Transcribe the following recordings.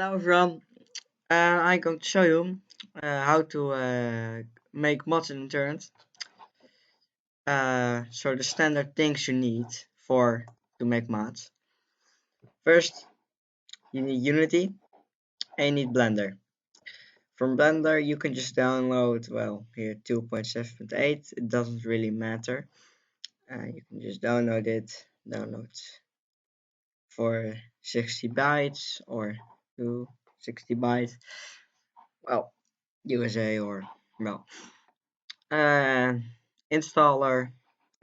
Hello everyone, I'm going to show you how to make mods in Unturned. So the standard things you need to make mods. First, you need Unity and you need Blender. From Blender you can just download, well, here 2.7.8, it doesn't really matter. You can just download for 60 bytes or 260 bytes, well, USA or, well, uh, installer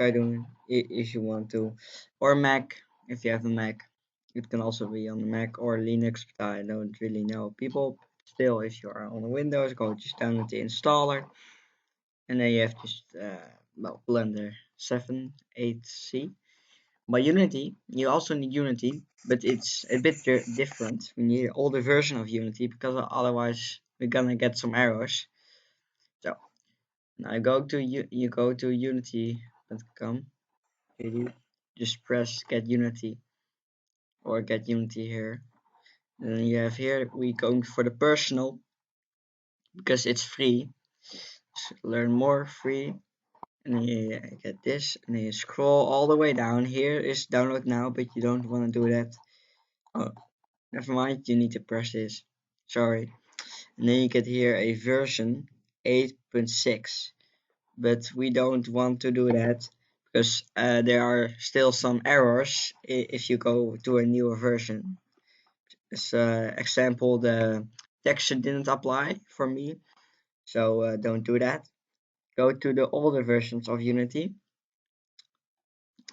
I don't if you want to, or Mac if you have a Mac. It can also be on the Mac or Linux, but I don't really know people. Still, if you are on Windows, go just download the installer, and then you have just well, Blender 7 8c. By Unity, you also need Unity, but it's a bit different. We need an older version of Unity because otherwise we're gonna get some errors. So now go to you go to unity.com. You just press get Unity or get Unity here. And then you have here we going for the personal because it's free. So learn more free. And then you get this, and then you scroll all the way down. Here is download now, but you don't want to do that. Oh, never mind. You need to press this. Sorry. And then you get here a version 8.6. But we don't want to do that because there are still some errors if you go to a newer version. As example, the texture didn't apply for me, so don't do that. Go to the older versions of Unity,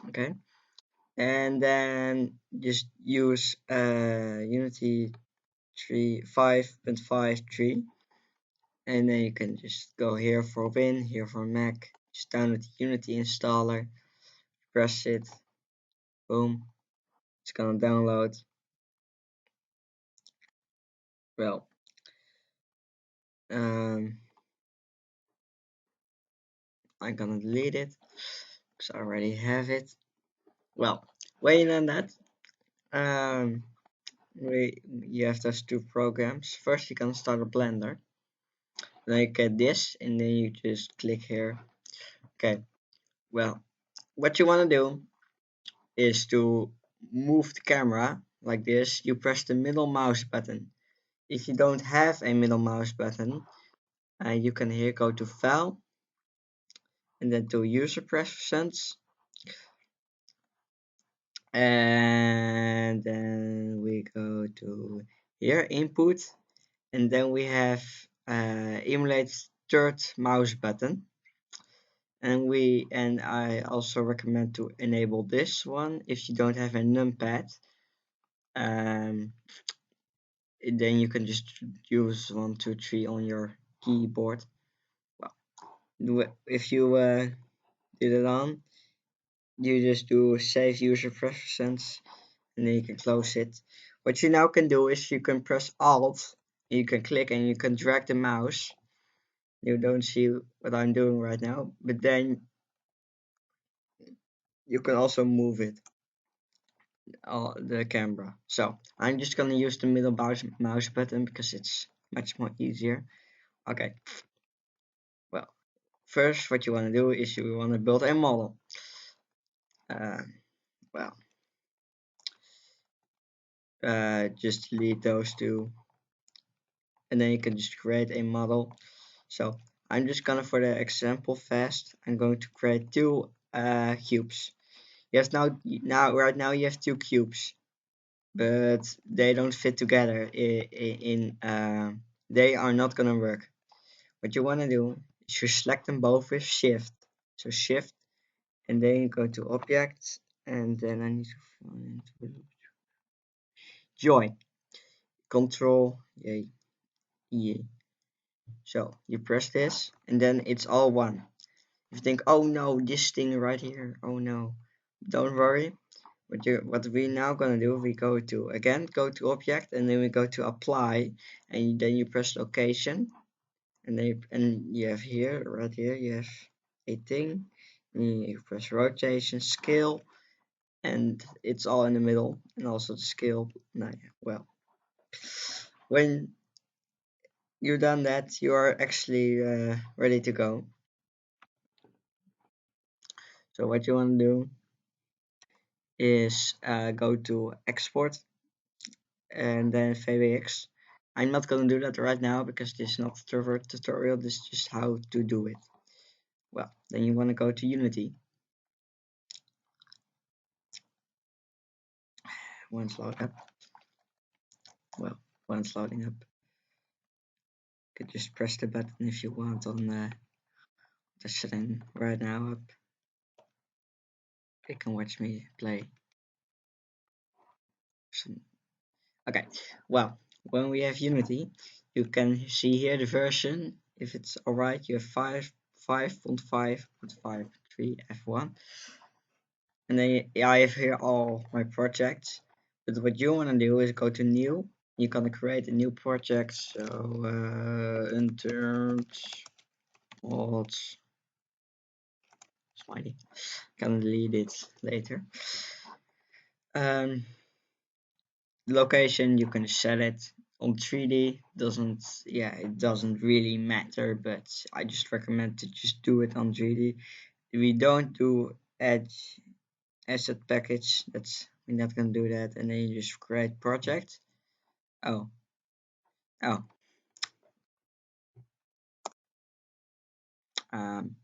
okay, and then just use Unity 5.53, and then you can just go here for Win, here for Mac, just download the Unity installer, press it, boom, it's gonna download. Well, um, I'm gonna delete it because I already have it. Well, waiting on that, um, you have those two programs. First, you can start a Blender. Then you get this, and then you just click here. Okay. Well, what you want to do is to move the camera like this. You press the middle mouse button. If you don't have a middle mouse button, you can here go to File and then to User Preferences, and then we go to here Input, and then we have emulate third mouse button, and I also recommend to enable this one if you don't have a numpad. um, then you can just use 1 2 3 on your keyboard. Well, if you did it on, you just do save user preferences, and then you can close it. What you now can do is you can press Alt, you can click and you can drag the mouse. You don't see what I'm doing right now, but then you can also move it, the camera. So I'm just gonna use the middle mouse button because it's much more easier. Okay, well, first what you want to do is you want to build a model. Uh, well, just delete those two, and then you can just create a model. So I'm just gonna, for the example fast, I'm going to create two cubes. Yes, right now you have two cubes, but they don't fit together. They are not gonna work. What you wanna do is you select them both with Shift. So Shift, and then you go to Objects, and then I need to find Join. Control E. So you press this, and then it's all one. If you think, oh no, this thing right here, oh no, don't worry. What we now gonna do, we go to Object, and then we go to Apply, and then you press Location, and you have here, right here, you have a thing, and you press Rotation, Scale, and it's all in the middle, and also the scale. Well, When you've done that, you are actually ready to go. So what you want to do is go to export and then VWX. I'm not going to do that right now because this is not a tutorial, this is just how to do it. Well, then you want to go to Unity. Once load up, well, once loading up, you could just press the button if you want on the setting right now up. You can watch me play. Okay, well, when we have Unity, you can see here the version. If it's alright, you have 5.5.5.3 F1. And then I have here all my projects. But what you want to do is go to new. You're gonna create a new project. So Unturned mods smiley. Gonna delete it later. Um, Location you can set it on 3D. It doesn't really matter, but I just recommend to just do it on 3D. If we don't do edge asset package, we're not gonna do that, and then you just create project. Oh, oh, um,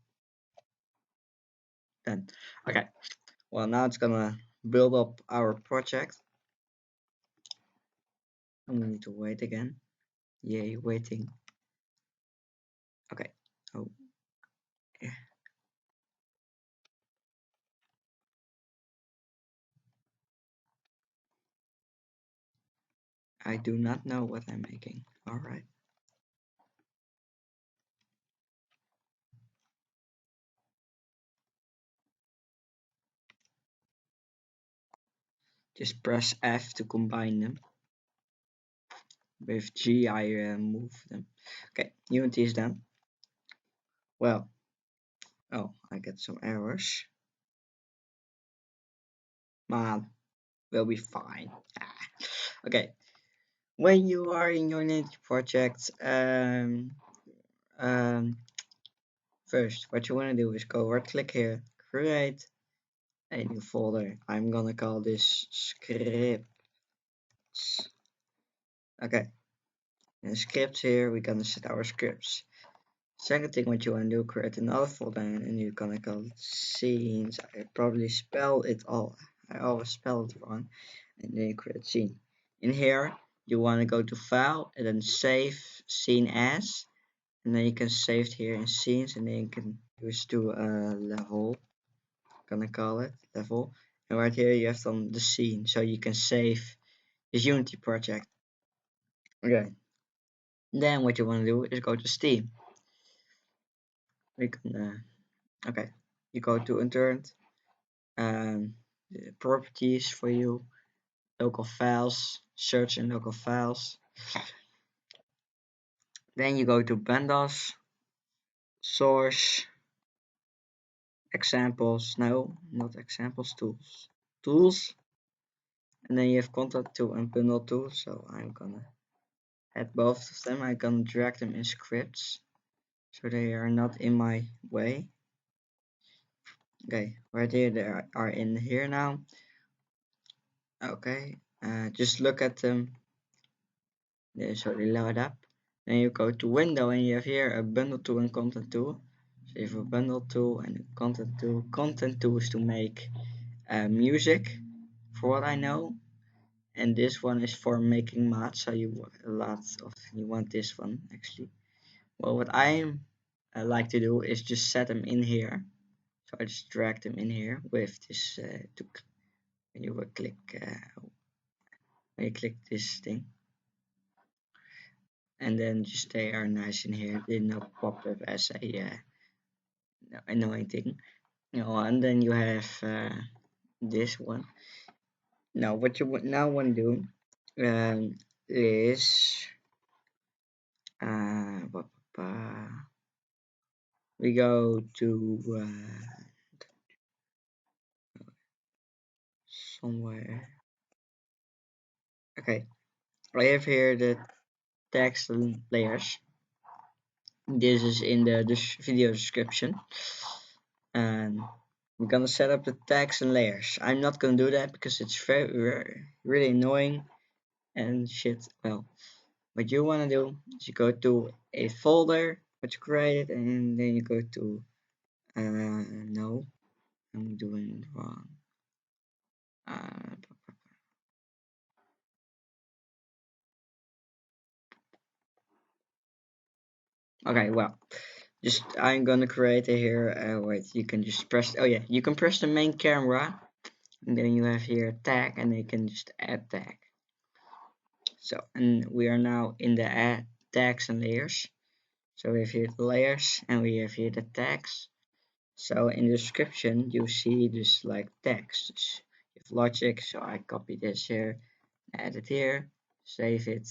then okay. Well, now it's gonna build up our project, and we need to wait again. Yay, waiting. Okay. Oh, yeah. I do not know what I'm making. All right. Just press F to combine them. With G, I move them. Okay, Unity is done. Well, oh, I get some errors. Man, we'll be fine. Ah. Okay, when you are in your Unity project, first, what you want to do is go right click here, create a new folder. I'm gonna call this scripts. Okay, and scripts here, we're gonna set our scripts. Second thing what you want to do, create another folder and you're gonna call it scenes. I probably spell it all. I always spell it wrong. And then you create scene. In here, you want to go to file and then save scene as. And then you can save it here in scenes and then you can use to level. Gonna call it level. And right here you have the scene, so you can save this Unity project. Okay. Then what you want to do is go to Steam. We can okay. You go to Unturned. Properties for you, local files, search in local files. Then you go to pandas, source, examples, no, not examples, tools, and then you have content tool and bundle tool. So I'm gonna add both of them. I'm gonna drag them in scripts so they are not in my way. Okay, right here they are in here now. Okay, just look at them. So they load up. Then you go to window and you have here a bundle tool and content tool. So you have a bundle tool and a content tool. Content tool is to make music, for what I know, and this one is for making mods. So you want this one actually. Well, what I like to do is just set them in here. So I just drag them in here with this when you click this thing, and then just they are nice in here. They not pop up as a annoying thing. And then you have this one. Now, what you now want to do is uh, we go to somewhere. Okay, I have here that text and layers. This is in the video description, and we're gonna set up the text and layers. I'm not gonna do that because it's really annoying and shit. Well, what you wanna do is you go to a folder what you created, and then you go to no, I'm doing it wrong. Uh, okay, well, just I'm gonna create it here. Wait, you can just press. Oh yeah, you can press the main camera, and then you have here tag, and you can just add tag. So, and we are now in the add tags and layers. So we have here the layers, and we have here the tags. So in the description, you see this like text. You have logic. So I copy this here, add it here, save it,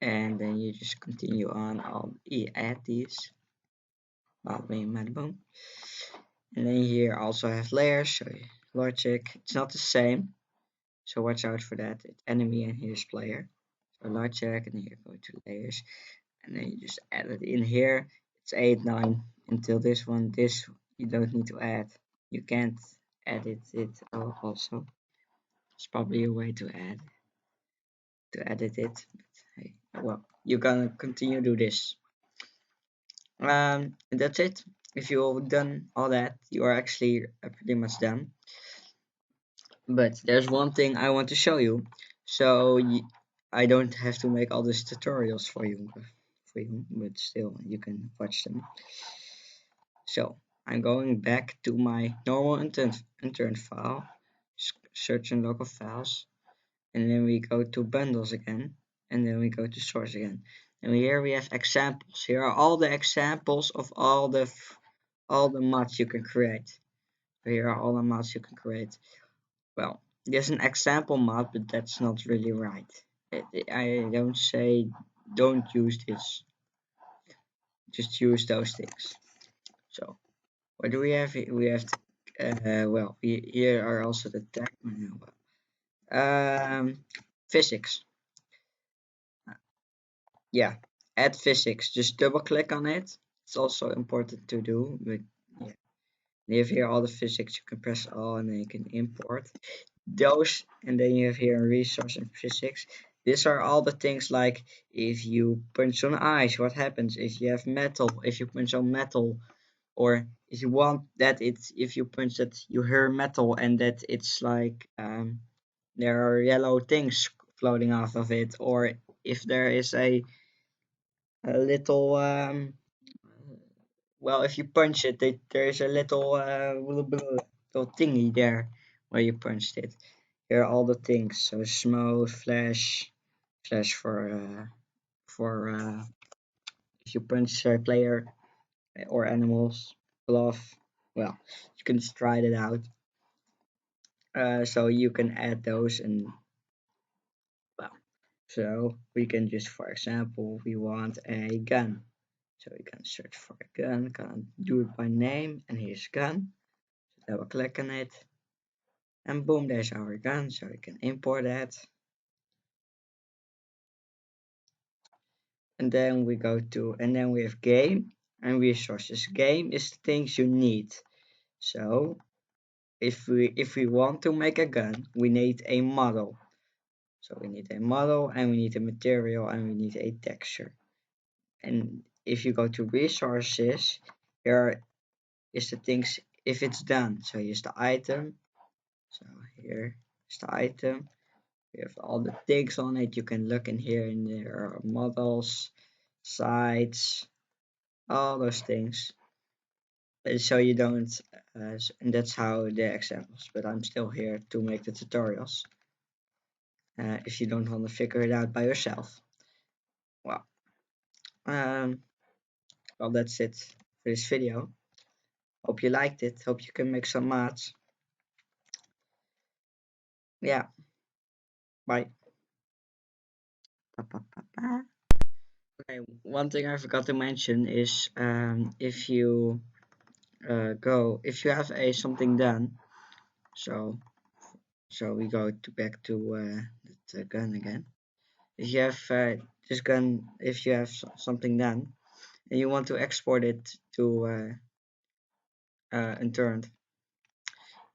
and then you just continue on. I'll add these. And then here also have layers. So logic. It's not the same. So watch out for that. It's enemy and here's player. So logic, and here go to layers, and then you just add it in here. It's 8, 9 until this one. This you don't need to add. You can't edit it also. It's probably a way to edit it. But hey, well, you're gonna continue to do this. And that's it. If you've done all that, you are actually pretty much done. But there's one thing I want to show you, so I don't have to make all these tutorials for you, but still you can watch them. So I'm going back to my normal unturned file, search in local files, and then we go to bundles again, and then we go to source again. And here we have examples. Here are all the examples of all the mods you can create. Here are all the mods you can create. Well, there's an example mod, but that's not really right. I don't say don't use this. Just use those things. So what do we have here? We have well, here are also the tag. Physics. Yeah, add physics. Just double click on it. It's also important to do, but yeah. You have here all the physics. You can press all, and then you can import those, and then you have here resource and physics. These are all the things like if you punch on ice, what happens? If you have metal, if you punch on metal, or if you want that it's if you punch that you hear metal and that it's like there are yellow things floating off of it, or if there is a little well, if you punch it, there is a little little thingy there where you punched it. Here are all the things. So smoke, flash for if you punch a player or animals, glove. Well, you can just try it out. So you can add those, and well, so we can just, for example, we want a gun. So we can search for a gun, can do it by name, and here's gun. Double click on it, and boom, there's our gun. So we can import that. And then we go to, and then we have game and resources. Game is the things you need. So if we want to make a gun, we need a model. So we need a model, and we need a material, and we need a texture. And if you go to resources, here is the things if it's done. So here's the item. So here is the item. We have all the things on it. You can look in here, and there are models, sites, all those things. So you don't, and that's how the examples. But I'm still here to make the tutorials. If you don't want to figure it out by yourself. Well, um, well, that's it for this video. Hope you liked it. Hope you can make some mods. Yeah, bye. Okay, one thing I forgot to mention is if you if you have a something done, so we go to back to the gun again. If you have this gun, if you have something done and you want to export it to Unturned,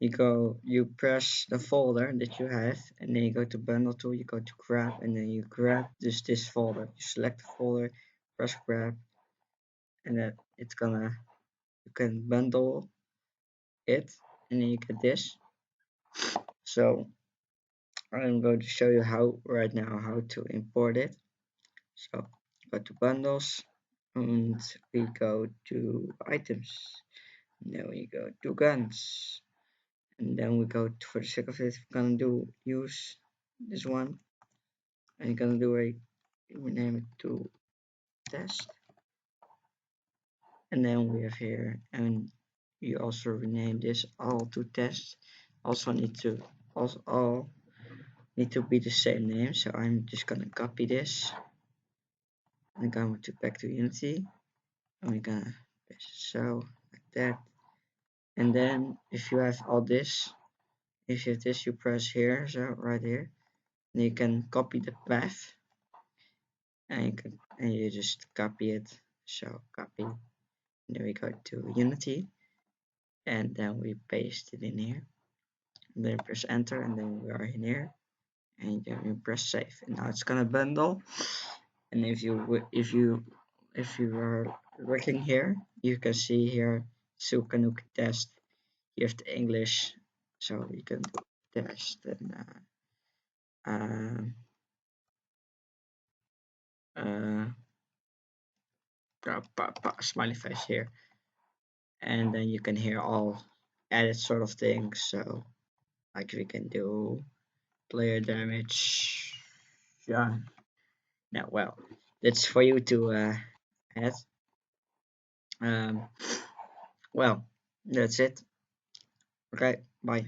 you press the folder that you have, and then you go to bundle tool, you go to grab, and then you grab this folder. You select the folder, press grab, and then you can bundle it, and then you get this. So I'm going to show you how right now how to import it. So go to bundles, and we go to items. Then we go to guns, and then we go to, for the sake of it, we're gonna use this one, and you're gonna do a rename it to test, and then we have here, and you also rename this all to test. Also all need to be the same name. So I'm just gonna copy this. I'm going to back to Unity, and we're gonna paste it so like that. And then if you have all this, if you have this, you press here, so right here, and you can copy the path, and you just copy it. So copy. And then we go to Unity, and then we paste it in here. And then press enter, and then we are in here, and then you press save. And now it's gonna bundle. And if you are working here, you can see here Sukanuki test. You have the English, so you can do test and uh, smiley face here, and then you can hear all added sort of things. So like we can do player damage. Yeah. Now, well, that's for you to add. Um, well, that's it. Okay, bye.